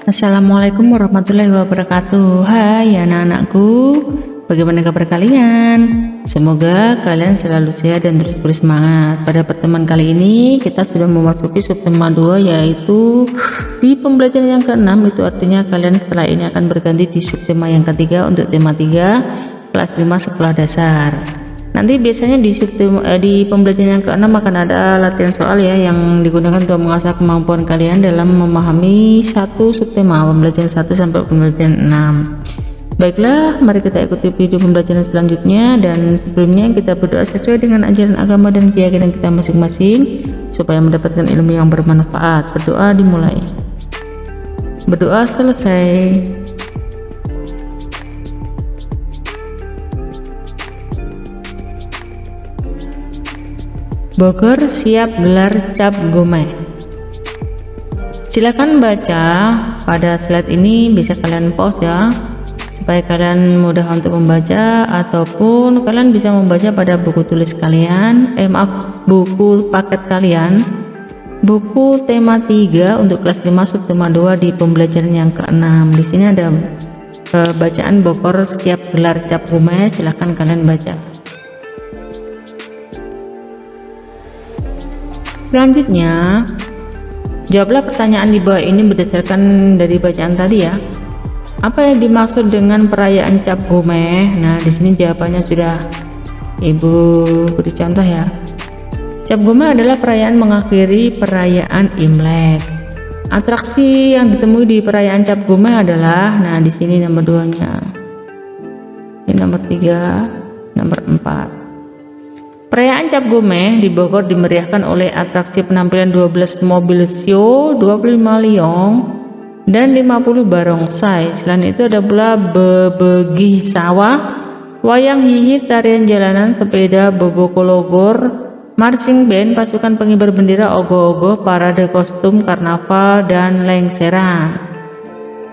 Assalamualaikum warahmatullahi wabarakatuh. Hai anak-anakku, bagaimana kabar kalian? Semoga kalian selalu sehat dan terus bersemangat. Pada pertemuan kali ini kita sudah memasuki subtema 2, yaitu di pembelajaran yang ke-6. Itu artinya kalian setelah ini akan berganti di subtema yang ketiga untuk tema 3 kelas 5 sekolah dasar. Nanti biasanya di pembelajaran yang ke-6 akan ada latihan soal ya, yang digunakan untuk mengasah kemampuan kalian dalam memahami satu subtema, pembelajaran 1 sampai pembelajaran 6. Baiklah, mari kita ikuti video pembelajaran selanjutnya, dan sebelumnya kita berdoa sesuai dengan ajaran agama dan keyakinan kita masing-masing supaya mendapatkan ilmu yang bermanfaat. Berdoa dimulai. Berdoa selesai. Bogor siap gelar cap gome. Silakan baca pada slide ini, bisa kalian pause ya, supaya kalian mudah untuk membaca, ataupun kalian bisa membaca pada buku tulis kalian, buku paket kalian, buku tema 3 untuk kelas 5 subtema 2 di pembelajaran yang ke-6. Di sini ada bacaan Bogor siap gelar cap gome, silahkan kalian baca. Selanjutnya, jawablah pertanyaan di bawah ini berdasarkan dari bacaan tadi ya. Apa yang dimaksud dengan perayaan cap gome? Nah, di sini jawabannya sudah Ibu beri contoh ya. Cap gome adalah perayaan mengakhiri perayaan Imlek. Atraksi yang ditemui di perayaan cap gome adalah, nah di sini nomor 2-nya. Ini nomor 3, nomor 4. Perayaan cap gome di Bogor dimeriahkan oleh atraksi penampilan 12 mobil show, 25 liong, dan 50 barongsai. Selain itu ada pula bebegih sawah, wayang hihi, tarian jalanan, sepeda, boboko logor, marching band, pasukan pengibar bendera, ogoh-ogoh, parade kostum, karnaval, dan lengseran.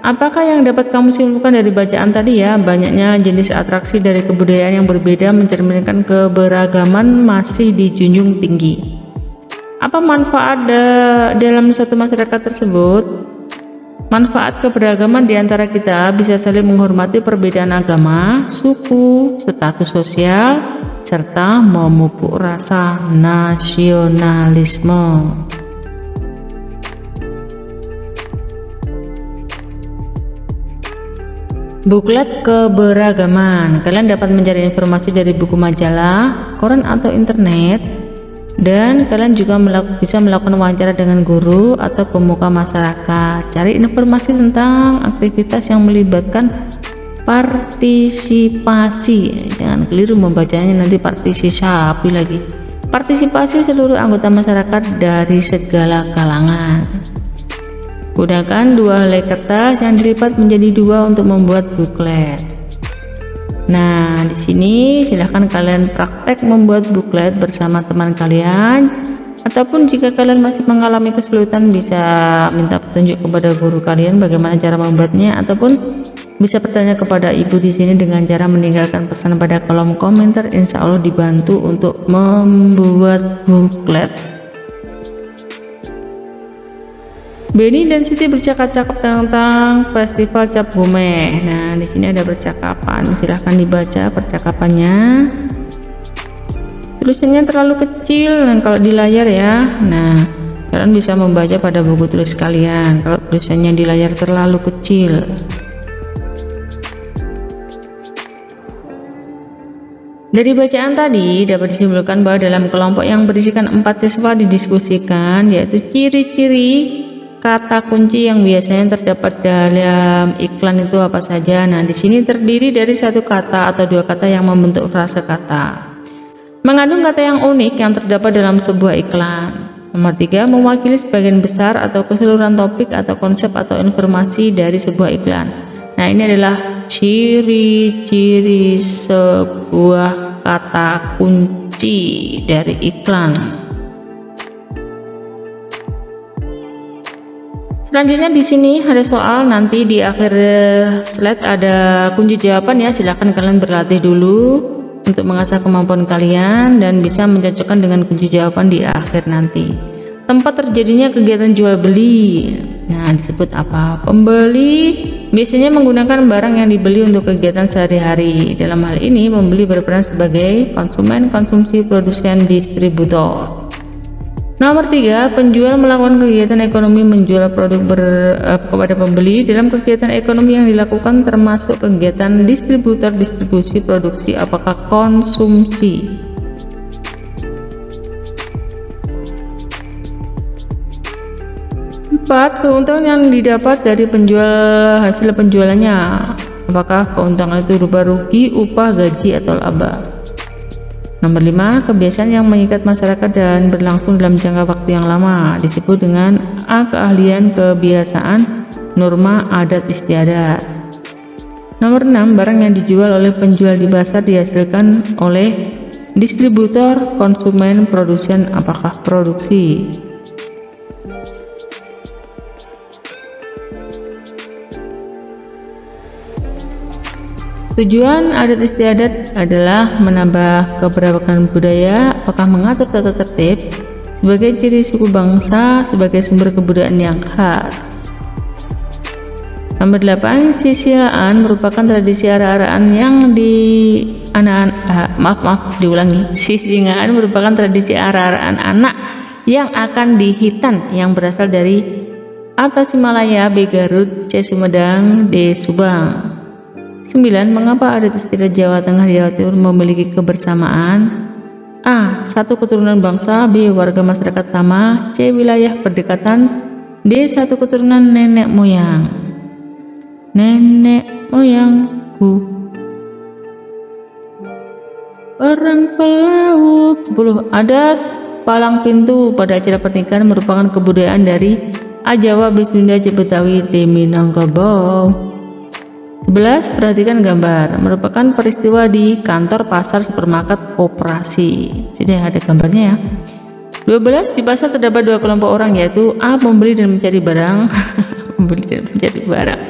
Apakah yang dapat kamu simpulkan dari bacaan tadi ya? Banyaknya jenis atraksi dari kebudayaan yang berbeda mencerminkan keberagaman masih dijunjung tinggi. Apa manfaat dalam suatu masyarakat tersebut? Manfaat keberagaman di antara kita bisa saling menghormati perbedaan agama, suku, status sosial, serta memupuk rasa nasionalisme. Buklet keberagaman. Kalian dapat mencari informasi dari buku majalah, koran atau internet, dan kalian juga bisa melakukan wawancara dengan guru atau pemuka masyarakat. Cari informasi tentang aktivitas yang melibatkan partisipasi. Jangan keliru membacanya, nanti partisipasi lagi. Partisipasi seluruh anggota masyarakat dari segala kalangan. Gunakan 2 helai kertas yang dilipat menjadi 2 untuk membuat buklet. Nah, di sini silahkan kalian praktek membuat buklet bersama teman kalian, ataupun jika kalian masih mengalami kesulitan bisa minta petunjuk kepada guru kalian bagaimana cara membuatnya, ataupun bisa bertanya kepada ibu di sini dengan cara meninggalkan pesan pada kolom komentar. Insya Allah dibantu untuk membuat buklet. Benny dan Siti bercakap-cakap tentang festival cap gome. Nah, di sini ada percakapan. Silahkan dibaca percakapannya. Tulisannya terlalu kecil dan kalau di layar ya. Nah, kalian bisa membaca pada buku tulis kalian kalau tulisannya di layar terlalu kecil. Dari bacaan tadi dapat disimpulkan bahwa dalam kelompok yang berisikan 4 siswa didiskusikan, yaitu ciri-ciri kata kunci yang biasanya terdapat dalam iklan itu apa saja. Nah, di sini terdiri dari 1 kata atau 2 kata yang membentuk frase kata. Mengandung kata yang unik yang terdapat dalam sebuah iklan. Nomor 3, mewakili sebagian besar atau keseluruhan topik atau konsep atau informasi dari sebuah iklan. Nah, ini adalah ciri-ciri sebuah kata kunci dari iklan. Selanjutnya di sini ada soal, nanti di akhir slide ada kunci jawaban ya. Silahkan kalian berlatih dulu untuk mengasah kemampuan kalian dan bisa mencocokkan dengan kunci jawaban di akhir nanti. Tempat terjadinya kegiatan jual beli. Nah, disebut apa? Pembeli biasanya menggunakan barang yang dibeli untuk kegiatan sehari-hari. Dalam hal ini, pembeli berperan sebagai konsumen, konsumsi, produsen, distributor. Nomor 3, penjual melakukan kegiatan ekonomi menjual produk kepada pembeli. Dalam kegiatan ekonomi yang dilakukan termasuk kegiatan distributor, distribusi, produksi, apakah konsumsi. 4, keuntungan yang didapat dari penjual hasil penjualannya. Apakah keuntungan itu berupa rugi, upah, gaji, atau laba? Nomor 5, kebiasaan yang mengikat masyarakat dan berlangsung dalam jangka waktu yang lama disebut dengan A. Keahlian, kebiasaan, norma, adat istiadat. Nomor 6, barang yang dijual oleh penjual di pasar dihasilkan oleh distributor, konsumen, produsen, apakah produksi? Tujuan adat istiadat adalah menambah keberagaman budaya, apakah mengatur tata tertib sebagai ciri suku bangsa, sebagai sumber kebudayaan yang khas. Nomor 8, sisiaan merupakan tradisi ara-araan yang sisingaan merupakan tradisi ara-araan anak yang akan dihitan yang berasal dari atas Himalaya, B. Garut, C. Sumedang, D. Subang. 9, mengapa adat istiadat Jawa Tengah dan Jawa Timur memiliki kebersamaan? A. Satu keturunan bangsa, B. Warga masyarakat sama, C. Wilayah berdekatan, D. Satu keturunan nenek moyang. Nenek moyangku perang pelaut. 10, adat palang pintu pada acara pernikahan merupakan kebudayaan dari A. Jawa, B. Sunda, C. Betawi, D. Minangkabau. 11, perhatikan gambar. Merupakan peristiwa di kantor, pasar, supermarket, koperasi. Sudah ada gambarnya ya. 12, di pasar terdapat dua kelompok orang, yaitu A. Pembeli dan mencari barang pembeli dan mencari barang,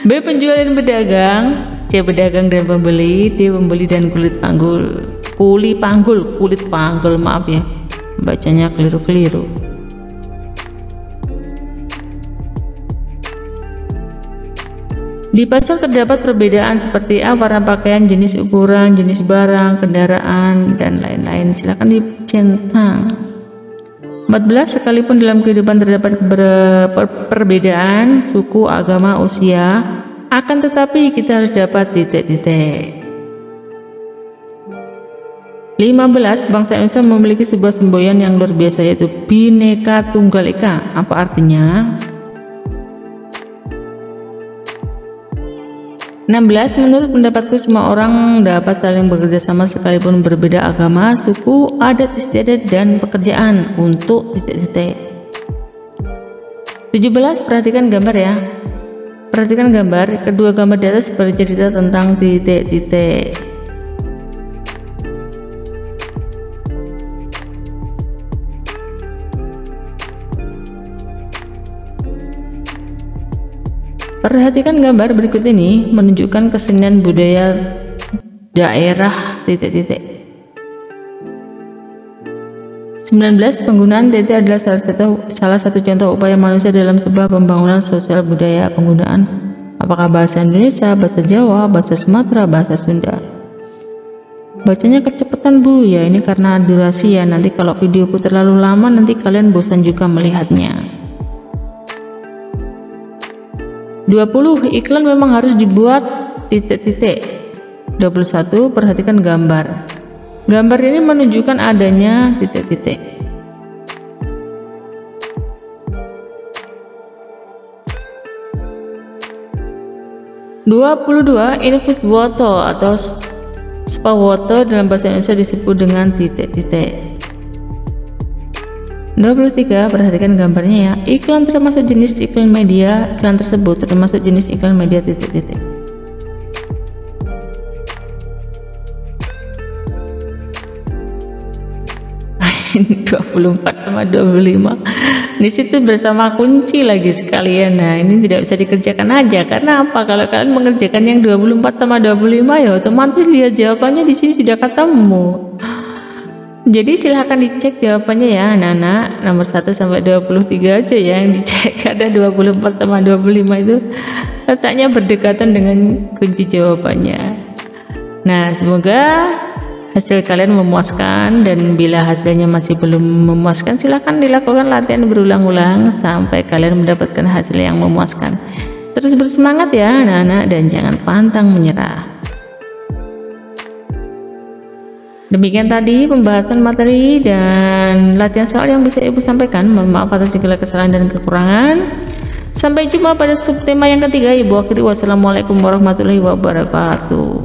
B. Penjual dan pedagang, C. Pedagang dan pembeli, D. Pembeli dan kulit panggul, maaf ya, bacanya keliru-keliru. Di pasar terdapat perbedaan seperti A. Warna pakaian, jenis ukuran, jenis barang, kendaraan, dan lain-lain. Silakan dicentang. 14, sekalipun dalam kehidupan terdapat perbedaan suku, agama, usia, akan tetapi kita harus dapat titik-titik. 15, bangsa Indonesia memiliki sebuah semboyan yang luar biasa, yaitu Bhinneka Tunggal Ika. Apa artinya? 16, menurut pendapatku semua orang dapat saling bekerja sama sekalipun berbeda agama, suku, adat istiadat, dan pekerjaan untuk titik-titik. 17, perhatikan gambar ya. Perhatikan gambar, kedua gambar di atas bercerita tentang titik-titik. Perhatikan gambar berikut ini menunjukkan kesenian budaya daerah titik-titik. 19, penggunaan titik adalah salah satu contoh upaya manusia dalam sebuah pembangunan sosial budaya. Penggunaan apakah bahasa Indonesia, bahasa Jawa, bahasa Sumatera, bahasa Sunda? Bacanya kecepatan Bu ya, ini karena durasi ya. Nanti kalau videoku terlalu lama nanti kalian bosan juga melihatnya. 20, iklan memang harus dibuat titik-titik. 21, perhatikan gambar. Gambar ini menunjukkan adanya titik-titik. 22, infus water atau spa water dalam bahasa Indonesia disebut dengan titik-titik. 23, perhatikan gambarnya ya. Iklan termasuk jenis iklan media. Iklan tersebut termasuk jenis iklan media titik-titik. 24 sama 25 di situ bersama kunci lagi sekalian. Nah, ini tidak bisa dikerjakan aja. Karena apa? Kalau kalian mengerjakan yang 24 sama 25 ya otomatis lihat jawabannya di sini sudah ketemu. Jadi silahkan dicek jawabannya ya anak-anak, nomor 1 sampai 23 aja ya yang dicek. Ada 24 sama 25 itu letaknya berdekatan dengan kunci jawabannya. Nah, semoga hasil kalian memuaskan, dan bila hasilnya masih belum memuaskan silahkan dilakukan latihan berulang-ulang sampai kalian mendapatkan hasil yang memuaskan. Terus bersemangat ya anak-anak, dan jangan pantang menyerah. Demikian tadi pembahasan materi dan latihan soal yang bisa Ibu sampaikan. Mohon maaf atas segala kesalahan dan kekurangan. Sampai jumpa pada subtema yang ketiga. Ibu akhiri, wassalamualaikum warahmatullahi wabarakatuh.